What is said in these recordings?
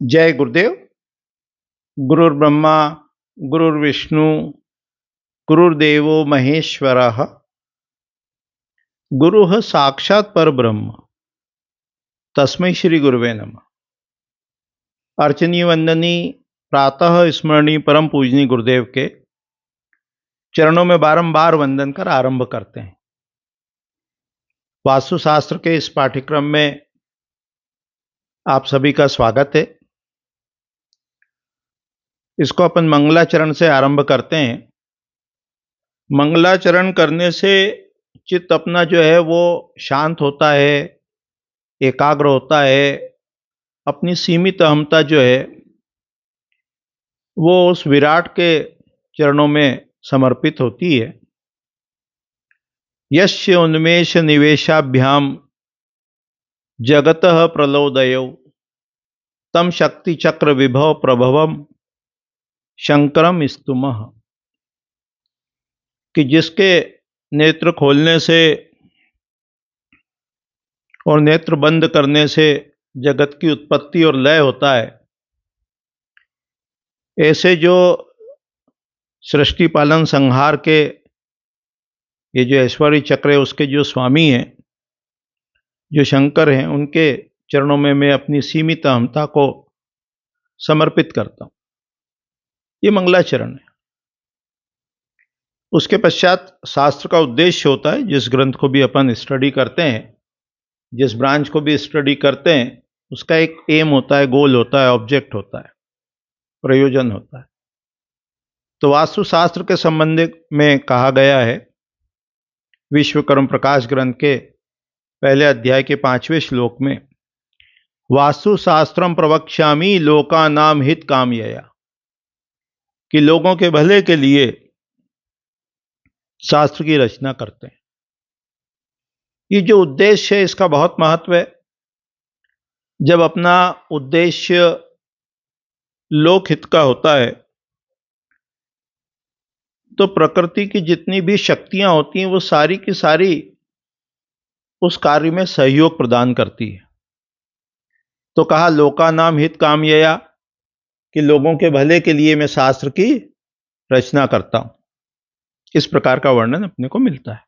जय गुरुदेव। गुरुर्ब्रह्मा गुरुर्विष्णु गुरुर्देवो महेश्वरः गुरुः साक्षात् परब्रह्म तस्मै श्री गुरुवे नमः। अर्चनीय वंदनीय प्रातः स्मरणीय परम पूजनीय गुरुदेव के चरणों में बारंबार वंदन कर आरंभ करते हैं। वास्तुशास्त्र के इस पाठ्यक्रम में आप सभी का स्वागत है। इसको अपन मंगलाचरण से आरंभ करते हैं। मंगलाचरण करने से चित्त अपना जो है वो शांत होता है, एकाग्र होता है। अपनी सीमित अहमता जो है वो उस विराट के चरणों में समर्पित होती है। यस्य उन्मेष निवेशाभ्याम जगतः प्रलोदयो तम शक्ति चक्र विभव प्रभवम शंकरम स्तुमः। कि जिसके नेत्र खोलने से और नेत्र बंद करने से जगत की उत्पत्ति और लय होता है, ऐसे जो सृष्टि पालन संहार के ये जो ऐश्वर्य चक्र है उसके जो स्वामी हैं, जो शंकर हैं, उनके चरणों में मैं अपनी सीमित अहमता को समर्पित करता हूं। ये मंगलाचरण है। उसके पश्चात शास्त्र का उद्देश्य होता है। जिस ग्रंथ को भी अपन स्टडी करते हैं, जिस ब्रांच को भी स्टडी करते हैं, उसका एक एम होता है, गोल होता है, ऑब्जेक्ट होता है, प्रयोजन होता है। तो वास्तुशास्त्र के संबंध में कहा गया है विश्वकर्म प्रकाश ग्रंथ के पहले अध्याय के 5वें श्लोक में, वास्तुशास्त्रम प्रवक्ष्यामि लोकानाम हित कामयया, कि लोगों के भले के लिए शास्त्र की रचना करते हैं। ये जो उद्देश्य है इसका बहुत महत्व है। जब अपना उद्देश्य लोकहित का होता है तो प्रकृति की जितनी भी शक्तियां होती हैं वो सारी की सारी उस कार्य में सहयोग प्रदान करती है। तो कहा लोकानाम हित कामयया, कि लोगों के भले के लिए मैं शास्त्र की रचना करता हूं। इस प्रकार का वर्णन अपने को मिलता है।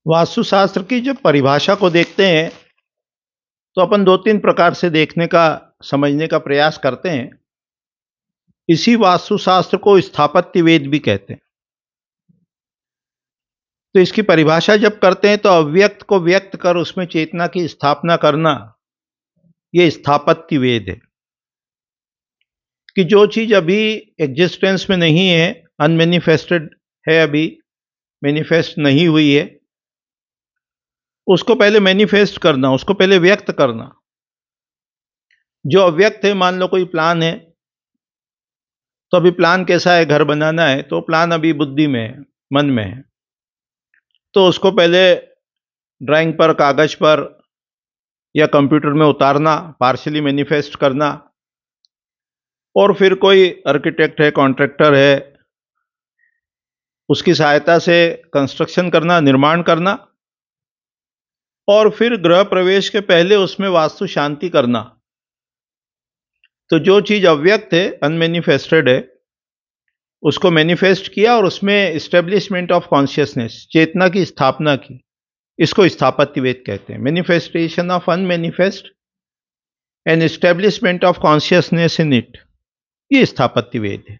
वास्तुशास्त्र की जब परिभाषा को देखते हैं तो अपन 2-3 प्रकार से देखने का, समझने का प्रयास करते हैं। इसी वास्तुशास्त्र को स्थापत्य वेद भी कहते हैं। तो इसकी परिभाषा जब करते हैं तो अव्यक्त को व्यक्त कर उसमें चेतना की स्थापना करना, यह स्थापत्य वेद है। कि जो चीज अभी एग्जिस्टेंस में नहीं है, अनमैनिफेस्टेड है, अभी मैनिफेस्ट नहीं हुई है, उसको पहले मैनिफेस्ट करना, उसको पहले व्यक्त करना। जो अव्यक्त है, मान लो कोई प्लान है, तो अभी प्लान कैसा है, घर बनाना है, तो प्लान अभी बुद्धि में है, मन में है, तो उसको पहले ड्राइंग पर, कागज पर या कंप्यूटर में उतारना, पार्शियली मैनिफेस्ट करना, और फिर कोई आर्किटेक्ट है, कॉन्ट्रैक्टर है, उसकी सहायता से कंस्ट्रक्शन करना, निर्माण करना, और फिर गृह प्रवेश के पहले उसमें वास्तु शांति करना। तो जो चीज अव्यक्त है, अनमैनिफेस्टेड है, उसको मैनिफेस्ट किया और उसमें एस्टेब्लिशमेंट ऑफ कॉन्शियसनेस, चेतना की स्थापना की। इसको स्थापत्य वेद कहते हैं। Manifestation of unmanifest and establishment of consciousness in it, ये स्थापत्य वेद है।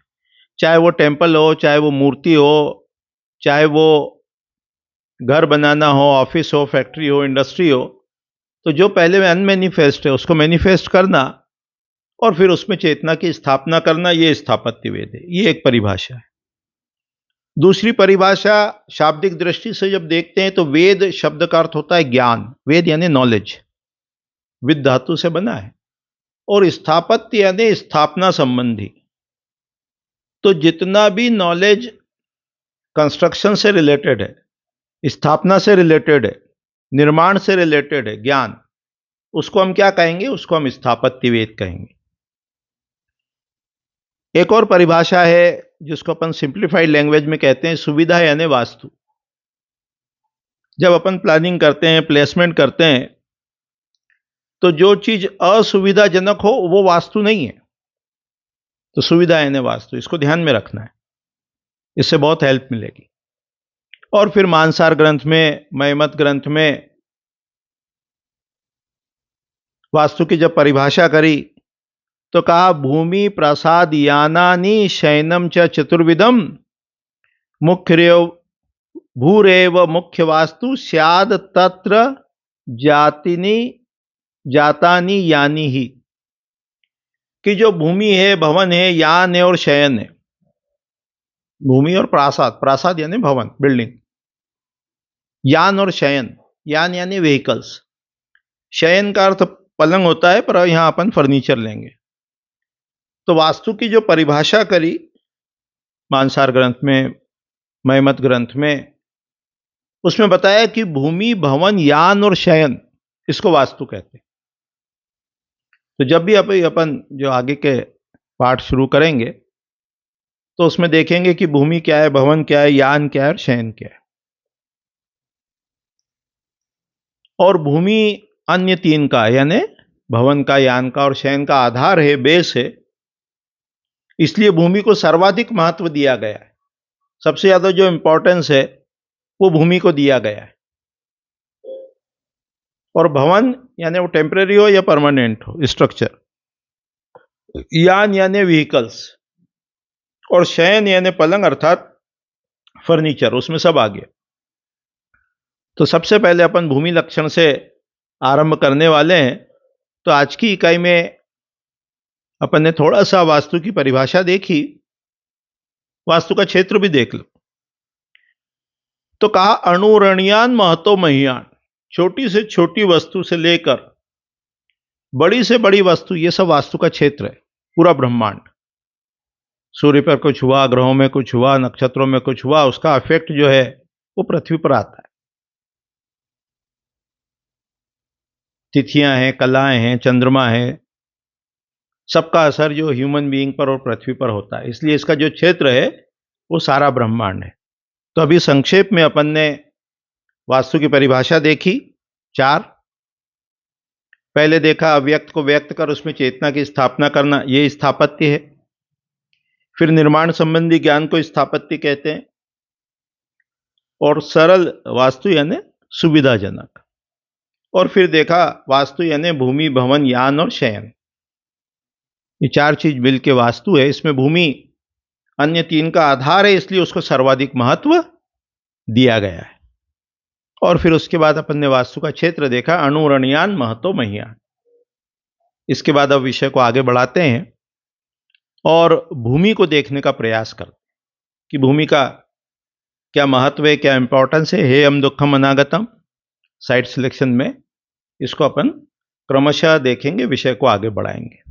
चाहे वो टेम्पल हो, चाहे वो मूर्ति हो, चाहे वो घर बनाना हो, ऑफिस हो, फैक्ट्री हो, इंडस्ट्री हो, तो जो पहले अनमैनिफेस्ट है उसको मैनिफेस्ट करना और फिर उसमें चेतना की स्थापना करना, ये स्थापत्य वेद है। ये एक परिभाषा है। दूसरी परिभाषा शाब्दिक दृष्टि से जब देखते हैं तो वेद शब्द का अर्थ होता है ज्ञान। वेद यानी नॉलेज, विद धातु से बना है, और स्थापत्य यानी स्थापना संबंधी। तो जितना भी नॉलेज कंस्ट्रक्शन से रिलेटेड है, स्थापना से रिलेटेड है, निर्माण से रिलेटेड है, ज्ञान, उसको हम क्या कहेंगे? उसको हम स्थापत्य वेद कहेंगे। एक और परिभाषा है जिसको अपन सिंप्लीफाइड लैंग्वेज में कहते हैं सुविधा यानी वास्तु। जब अपन प्लानिंग करते हैं, प्लेसमेंट करते हैं, तो जो चीज असुविधाजनक हो वो वास्तु नहीं है। तो सुविधा यानी वास्तु, इसको ध्यान में रखना है, इससे बहुत हेल्प मिलेगी। और फिर मानसार ग्रंथ में, मयमत ग्रंथ में वास्तु की जब परिभाषा करी तो कहा भूमि प्रसाद यानानि शयनम च चतुर्विधम मुख्यरेव भूरेव मुख्य वास्तु स्याद तत्र जातिनी जातानी यानी ही, कि जो भूमि है, भवन है, यान है और शयन है। भूमि और प्रासाद, प्रासाद यानी भवन, बिल्डिंग, यान और शयन, यान यानी व्हीकल्स, शयन का अर्थ पलंग होता है, पर यहां अपन फर्नीचर लेंगे। तो वास्तु की जो परिभाषा करी मानसार ग्रंथ में, मयमत ग्रंथ में, उसमें बताया कि भूमि, भवन, यान और शयन, इसको वास्तु कहते हैं। तो जब भी अपन जो आगे के पाठ शुरू करेंगे तो उसमें देखेंगे कि भूमि क्या है, भवन क्या है, यान क्या है और शयन क्या है। और भूमि अन्य तीन का, यानी भवन का, यान का और शयन का आधार है, बेस है। इसलिए भूमि को सर्वाधिक महत्व दिया गया है। सबसे ज्यादा जो इंपॉर्टेंस है वो भूमि को दिया गया है। और भवन यानी वो टेम्परेरी हो या परमानेंट हो स्ट्रक्चर, यान यानी व्हीकल्स, और शयन यानी पलंग अर्थात फर्नीचर, उसमें सब आ गया। तो सबसे पहले अपन भूमि लक्षण से आरंभ करने वाले हैं। तो आज की इकाई में अपन ने थोड़ा सा वास्तु की परिभाषा देखी, वास्तु का क्षेत्र भी देख लो। तो कहा अणुरणीयान महतो महियान, छोटी से छोटी वस्तु से लेकर बड़ी से बड़ी वस्तु, ये सब वास्तु का क्षेत्र है, पूरा ब्रह्मांड। सूर्य पर कुछ हुआ, ग्रहों में कुछ हुआ, नक्षत्रों में कुछ हुआ, उसका इफेक्ट जो है वो पृथ्वी पर आता है। तिथियां हैं, कलाएं हैं, चंद्रमा है, सबका असर जो ह्यूमन बीइंग पर और पृथ्वी पर होता है। इसलिए इसका जो क्षेत्र है वो सारा ब्रह्मांड है। तो अभी संक्षेप में अपन ने वास्तु की परिभाषा देखी, 4। पहले देखा अव्यक्त को व्यक्त कर उसमें चेतना की स्थापना करना, ये स्थापत्य है। फिर निर्माण संबंधी ज्ञान को स्थापत्य कहते हैं। और सरल वास्तु यानी सुविधाजनक। और फिर देखा वास्तु यानी भूमि, भवन, यान और शयन, ये 4 चीज मिलके वास्तु है। इसमें भूमि अन्य 3 का आधार है, इसलिए उसको सर्वाधिक महत्व दिया गया है। और फिर उसके बाद अपन ने वास्तु का क्षेत्र देखा, अणुरणीयान महतो महियान। इसके बाद अब विषय को आगे बढ़ाते हैं और भूमि को देखने का प्रयास करते कि भूमि का क्या महत्व है, क्या इंपॉर्टेंस है। हेयम दुखम अनागतम साइट सिलेक्शन में इसको अपन क्रमशः देखेंगे, विषय को आगे बढ़ाएंगे।